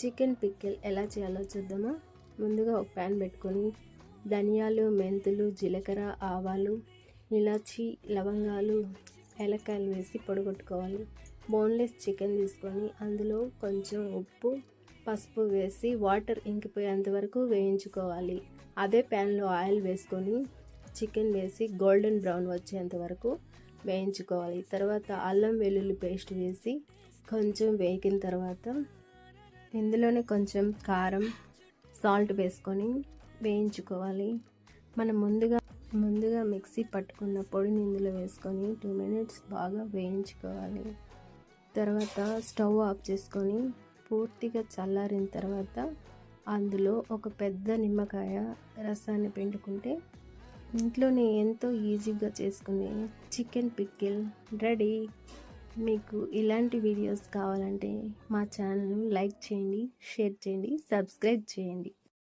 Chicken pickle ఎలా చేయాలో చూద్దామా. ముందుగా ఒక ప్యాన్ పెట్టుకొని ధనియాలు, మెంతులు, జీలకర్ర, ఆవాలు, ఇలాచి, లవంగాలు, ఏలక్కాయలు వేసి పొడగొట్టుకోవాలి. బోన్లెస్ చికెన్ తీసుకొని అందులో కొంచెం ఉప్పు, పసుపు వేసి వాటర్ ఇంకిపోయేంత వరకు వేయించుకోవాలి. అదే ప్యాన్లో ఆయిల్ వేసుకొని చికెన్ వేసి గోల్డెన్ బ్రౌన్ వచ్చేంత వరకు వేయించుకోవాలి. తర్వాత అల్లం వెల్లుల్లి పేస్ట్ వేసి కొంచెం వేగిన తర్వాత ఇందులోనే కొంచెం కారం, సాల్ట్ వేసుకొని వేయించుకోవాలి. మనం ముందుగా మిక్సీ పట్టుకున్న పొడిని ఇందులో వేసుకొని 2 minutes బాగా వేయించుకోవాలి. తర్వాత స్టవ్ ఆఫ్ చేసుకొని పూర్తిగా చల్లారిన తర్వాత అందులో ఒక పెద్ద నిమ్మకాయ రసాన్ని పిండుకుంటే ఇంట్లోనే ఎంతో ఈజీగా చేసుకునే చికెన్ పికిల్ రెడీ. మీకు ఇలాంటి వీడియోస్ కావాలంటే మా ఛానల్ను లైక్ చేయండి, షేర్ చేయండి, సబ్స్క్రైబ్ చేయండి.